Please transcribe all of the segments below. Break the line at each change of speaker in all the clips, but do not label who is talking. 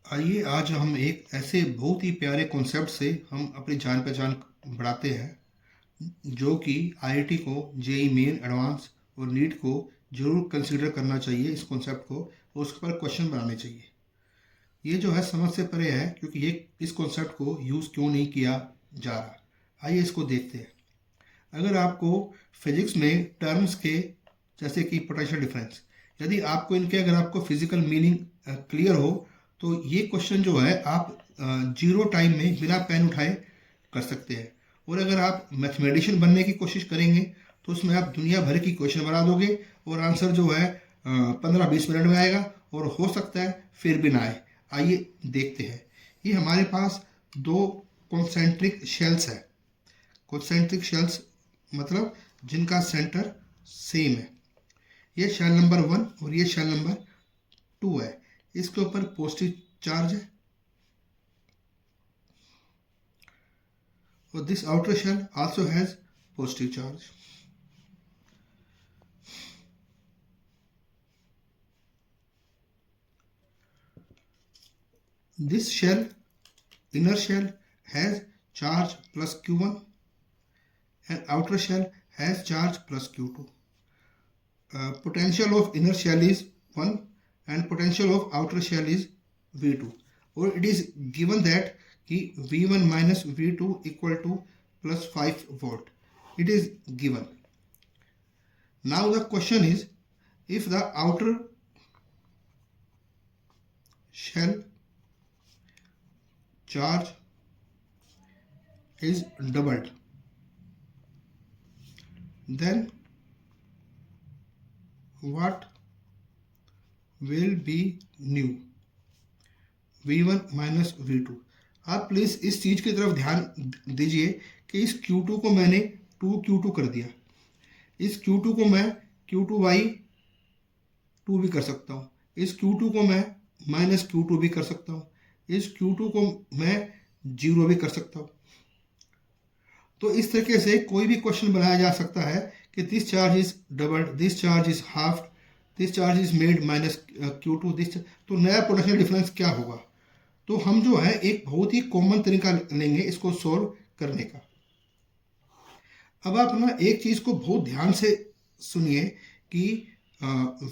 आइए आज हम एक ऐसे बहुत ही प्यारे कॉन्सेप्ट से हम अपनी जान पहचान बढ़ाते हैं जो कि आईआईटी को जेई मेन एडवांस और नीट को जरूर कंसीडर करना चाहिए। इस कॉन्सेप्ट को और उस पर क्वेश्चन बनाने चाहिए। ये जो है समझ से परे है क्योंकि ये इस कॉन्सेप्ट को यूज़ क्यों नहीं किया जा रहा। आइए इसको देखते हैं। अगर आपको फिजिक्स में टर्म्स के जैसे कि पोटेंशियल डिफरेंस, यदि आपको इनके अगर आपको फिजिकल मीनिंग क्लियर हो तो ये क्वेश्चन जो है आप जीरो टाइम में बिना पेन उठाए कर सकते हैं। और अगर आप मैथमेटिशियन बनने की कोशिश करेंगे तो उसमें आप दुनिया भर की क्वेश्चन बना दोगे और आंसर जो है 15-20 मिनट में आएगा और हो सकता है फिर भी ना आए। आइए देखते हैं। ये हमारे पास दो कॉन्सेंट्रिक शेल्स है। कॉन्सेंट्रिक शेल्स मतलब जिनका सेंटर सेम है। ये शेल नंबर 1 और ये शेल नंबर 2 है। इसके ऊपर पॉजिटिव चार्ज है और this outer shell also has positive charge. This shell, inner shell has charge plus Q1 and outer shell has charge plus Q2. Potential of inner shell is 1 and potential of outer shell is V2. Or it is given that कि V1 minus V2 equal to plus 5 volt. It is given. Now the question is, if the outer shell charge is doubled, then what will be new? V1 minus V2। आप please इस चीज की तरफ ध्यान दीजिए कि इस Q2 को मैंने 2Q2 कर दिया। इस Q2 को मैं Q2/2 भी कर सकता हूँ। इस Q2 को मैं माइनस Q2 भी कर सकता हूँ। इस Q2 को मैं 0 भी कर सकता हूँ। तो इस तरीके से कोई भी क्वेश्चन बनाया जा सकता है कि this charge is doubled, this charge is half, this charge is made minus Q2 this. तो नया पोटेंशियल डिफरेंस क्या होगा? तो हम जो है एक बहुत ही कॉमन तरीका लेंगे इसको सोल्व करने का। अब आप ना एक चीज को बहुत ध्यान से सुनिए कि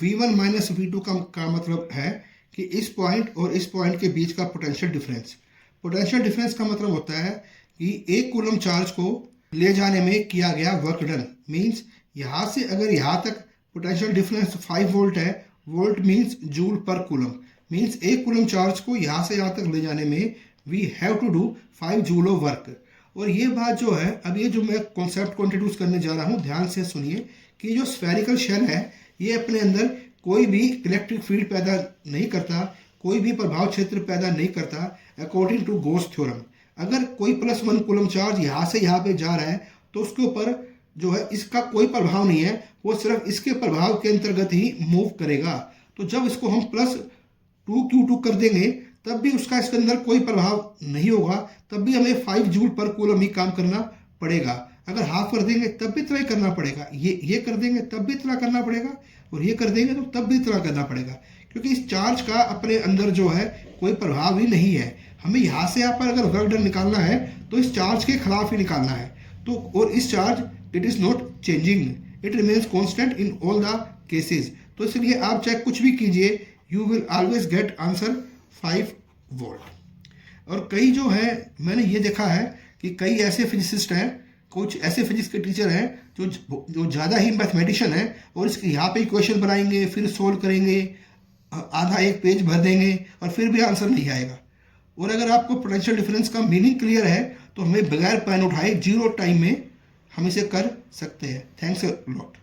V1 माइनस V2 का मतलब है कि इस पॉइंट और इस पॉइंट के बीच का पोटेंशियल डिफरेंस। पोटेंशियल डिफरेंस का मतलब होता है कि एक कूलम चार्ज को ले जाने में किया गया वर्क डन। मीन्स यहाँ से अगर यहाँ तक पोटेंशियल डिफरेंस 5 वोल्ट है, volt means joule per coulomb, means एक कूलम चार्ज को यहाँ से यहाँ तक ले जाने में we have to do 5 joule of work. और ये बात जो है, अब ये जो मैं कॉन्सेप्ट को इंट्रोड्यूस करने जा रहा हूँ, ध्यान से सुनिए कि जो स्फेरिकल शेल है ये अपने अंदर कोई भी इलेक्ट्रिक फील्ड पैदा नहीं करता, कोई भी प्रभाव क्षेत्र पैदा नहीं करता अकॉर्डिंग टू गॉस थ्योरम। अगर कोई +1 कूलम चार्ज यहाँ से यहाँ पे जा रहा है तो उसके ऊपर जो है इसका कोई प्रभाव नहीं है, वो सिर्फ इसके प्रभाव के अंतर्गत ही मूव करेगा। तो जब इसको हम +2Q2 कर देंगे तब भी उसका इसके अंदर कोई प्रभाव नहीं होगा, तब भी हमें 5 जूल पर कूलम ही काम करना पड़ेगा। अगर हाफ कर देंगे तब भी इतना ही करना पड़ेगा, ये कर देंगे तब भी इतना करना पड़ेगा, और ये कर देंगे तो तब भी इतना करना पड़ेगा, क्योंकि इस चार्ज का अपने अंदर जो है कोई प्रभाव ही नहीं है। हमें यहाँ से यहाँ पर अगर वर्क डन निकालना है तो इस चार्ज के खिलाफ ही निकालना है। तो और इस charge it is not changing, it remains constant in all the cases. तो इसलिए आप चाहे कुछ भी कीजिए you will always get answer 5 volt. और कई जो है मैंने ये देखा है कि कई ऐसे फिजिसिस्ट हैं, कुछ ऐसे फिजिक्स के टीचर हैं जो ज़्यादा ही मैथमेटिशियन है और इसके यहाँ पे क्वेश्चन बनाएंगे, फिर सोल्व करेंगे, आधा एक पेज भर देंगे और फिर भी आंसर नहीं आएगा। और अगर आपको पोटेंशियल डिफरेंस का मीनिंग क्लियर है तो हमें बगैर पेन उठाए जीरो टाइम में हम इसे कर सकते हैं। Thanks a lot.